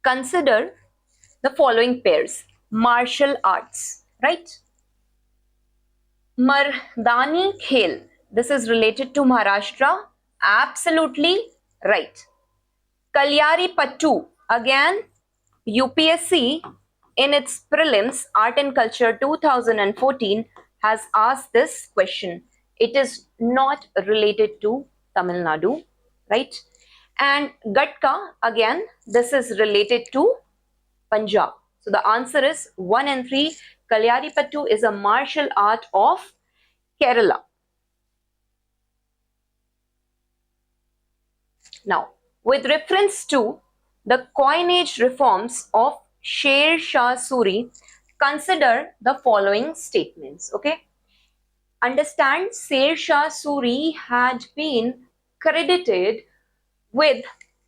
Consider the following pairs. Martial arts, right? Mardani Khel. This is related to Maharashtra. Absolutely right. Kalyari Pattu. Again, UPSC in its prelims Art and Culture 2014 has asked this question. It is not related to Tamil Nadu, right? And Gatka, again, this is related to Punjab. So the answer is 1 and 3. Kalyari Pattu is a martial art of Kerala. Now, with reference to the coinage reforms of Sher Shah Suri, consider the following statements. Okay. Understand, Sher Shah Suri had been credited with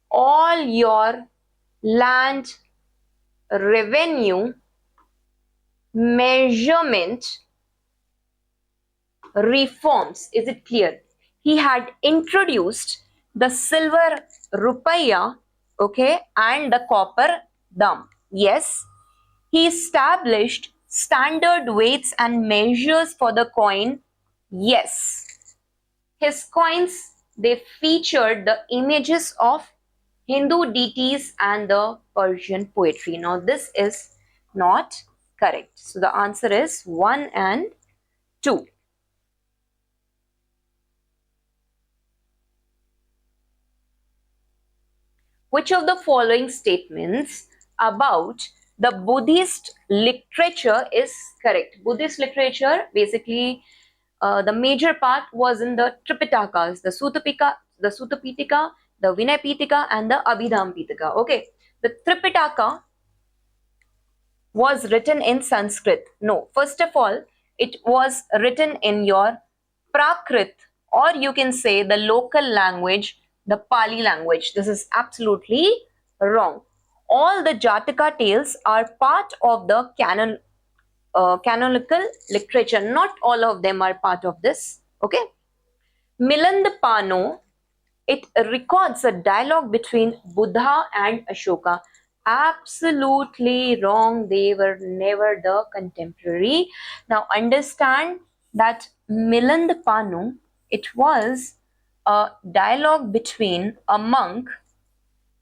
all your land revenue measurement reforms. Is it clear? He had introduced the silver rupaya, okay, and the copper dam. Yes, he established standard weights and measures for the coin. Yes, his coins, they featured the images of Hindu deities and the Persian poetry. Now this is not correct. So the answer is 1 and 2. Which of the following statements about the Buddhist literature is correct? Buddhist literature, basically, the major part was in the Tripitakas, the Sutta Pitaka, the Vinaya Pitaka, and the Abhidhamma Pitaka. Okay, the Tripitaka was written in Sanskrit. No, first of all, it was written in your Prakrit, or you can say the local language, the Pali language. This is absolutely wrong. All the Jataka tales are part of the canonical literature. Not all of them are part of this. Okay. Milandapano, it records a dialogue between Buddha and Ashoka. Absolutely wrong. They were never the contemporary. Now understand that Milandapanu, it was a dialogue between a monk,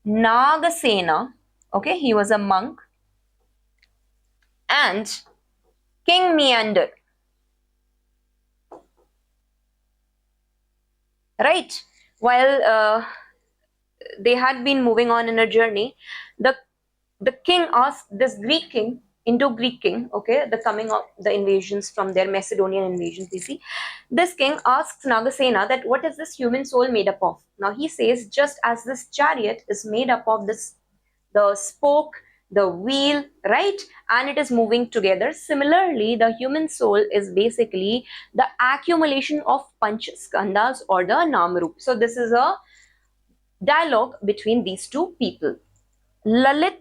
Nagasena, okay, he was a monk, and King Meander. Right? While they had been moving on in a journey, the king asked this Greek king, Indo-Greek king, okay, the coming of the invasions from their Macedonian invasions, you see. This king asks Nagasena that what is this human soul made up of? Now he says, just as this chariot is made up of this, the spoke, the wheel, right, and it is moving together. Similarly, the human soul is basically the accumulation of panchaskandas or the namarup. So this is a dialogue between these two people. Lalit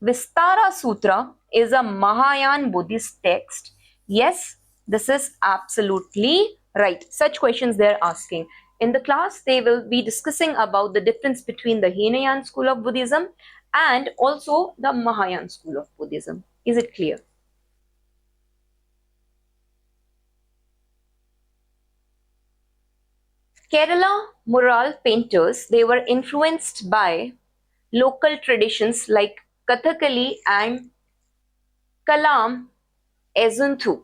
Vistara Sutra is a Mahayana Buddhist text. Yes, this is absolutely right. Such questions they are asking. In the class, they will be discussing about the difference between the Hinayan school of Buddhism and also the Mahayana school of Buddhism. Is it clear? Kerala mural painters, they were influenced by local traditions like Kathakali and Kalam Ezunthu.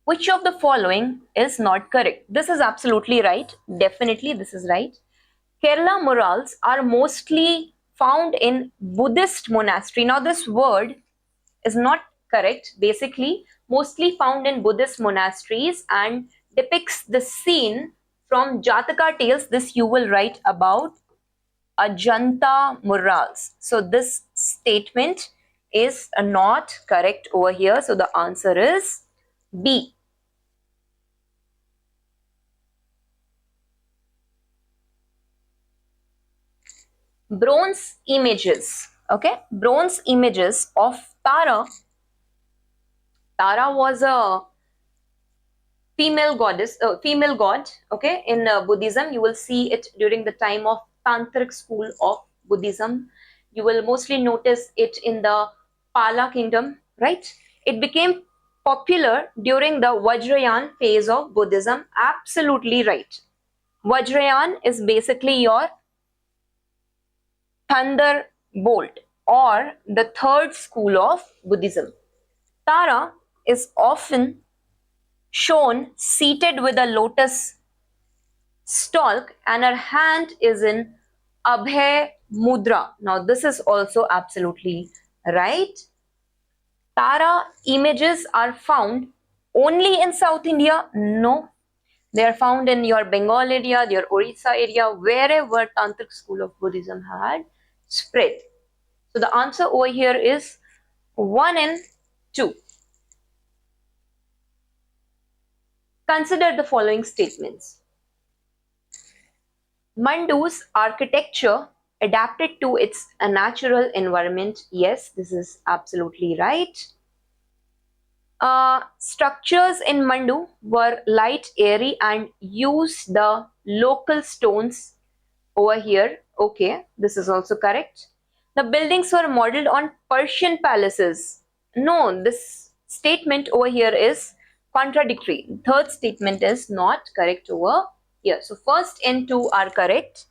Which of the following is not correct? This is absolutely right. Definitely this is right. Kerala murals are mostly found in Buddhist monastery. Now this word is not correct. Basically, mostly found in Buddhist monasteries and depicts the scene from Jataka tales. This you will write about Ajanta murals. So this statement is not correct over here. So the answer is B. Bronze images. Okay, bronze images of Tara. Tara was a female goddess, female god. Okay, in Buddhism, you will see it during the time of Tantric school of Buddhism. You will mostly notice it in the Pala kingdom, right? It became popular during the Vajrayana phase of Buddhism. Absolutely right. Vajrayana is basically your thunderbolt or the third school of Buddhism. Tara is often shown seated with a lotus stalk and her hand is in Abhay Mudra. Now, this is also absolutely right. Tara images are found only in South India? No. They are found in your Bengal area, your Orissa area, wherever Tantric school of Buddhism had spread. So the answer over here is 1 and 2. Consider the following statements. Mandu's architecture adapted to its natural environment. Yes, this is absolutely right. Structures in Mandu were light, airy, and used the local stones over here. Okay, this is also correct. The buildings were modeled on Persian palaces. No, this statement over here is contradictory. Third statement is not correct over here. So first and two are correct,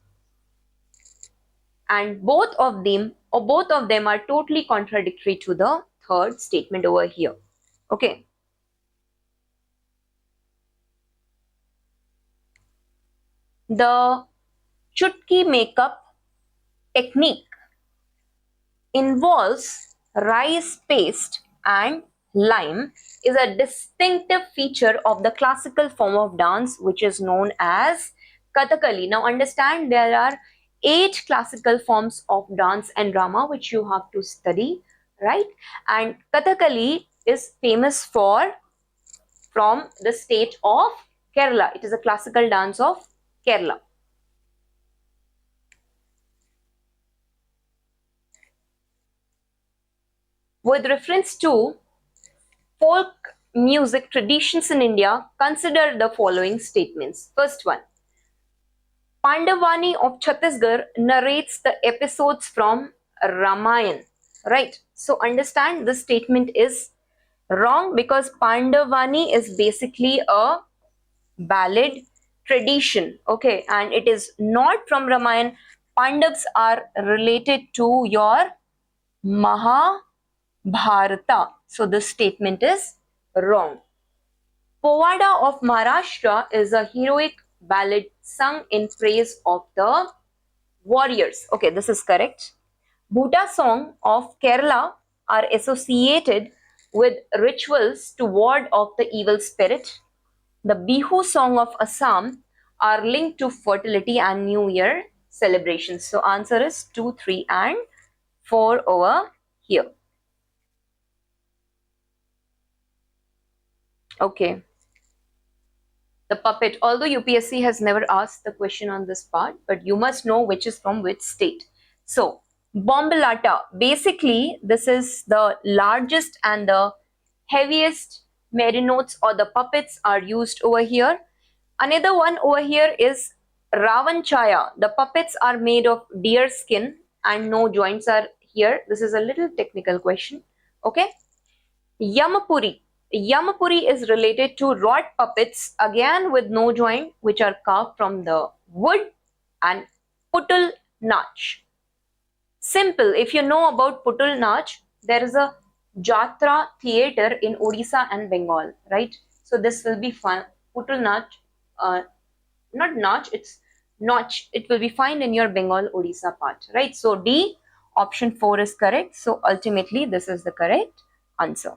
and both of them are totally contradictory to the third statement over here. Okay. The chutki makeup technique involves rice paste and lime is a distinctive feature of the classical form of dance which is known as Kathakali. Now understand there are 8 classical forms of dance and drama which you have to study, right? And Kathakali is famous from the state of Kerala. It is a classical dance of Kerala. With reference to folk music traditions in India, consider the following statements. First one, Pandavani of Chhattisgarh narrates the episodes from Ramayana, right? So understand this statement is wrong because Pandavani is basically a ballad tradition, okay, and it is not from Ramayana. Pandavas are related to your Mahabharata. So this statement is wrong. Povada of Maharashtra is a heroic ballad sung in praise of the warriors. Okay, this is correct. Bhuta song of Kerala are associated with rituals to ward off the evil spirit. The Bihu song of Assam are linked to fertility and New Year celebrations. So answer is 2, 3 and 4 over here. Okay. The puppet, although UPSC has never asked the question on this part, but you must know which is from which state. So, Bombalata, basically this is the largest and the heaviest marionettes or the puppets are used over here. Another one over here is Ravanchaya. The puppets are made of deer skin and no joints are here. This is a little technical question. Okay. Yamapuri. Yamapuri is related to rod puppets again with no joint which are carved from the wood, and Putul Nach. Simple, if you know about Putul Nach, there is a Jatra theatre in Odisha and Bengal, right? So this will be fun. Putul Nach, not Nach, it's Nach. It will be fine in your Bengal Odisha part, right? So D, option 4 is correct. So ultimately this is the correct answer.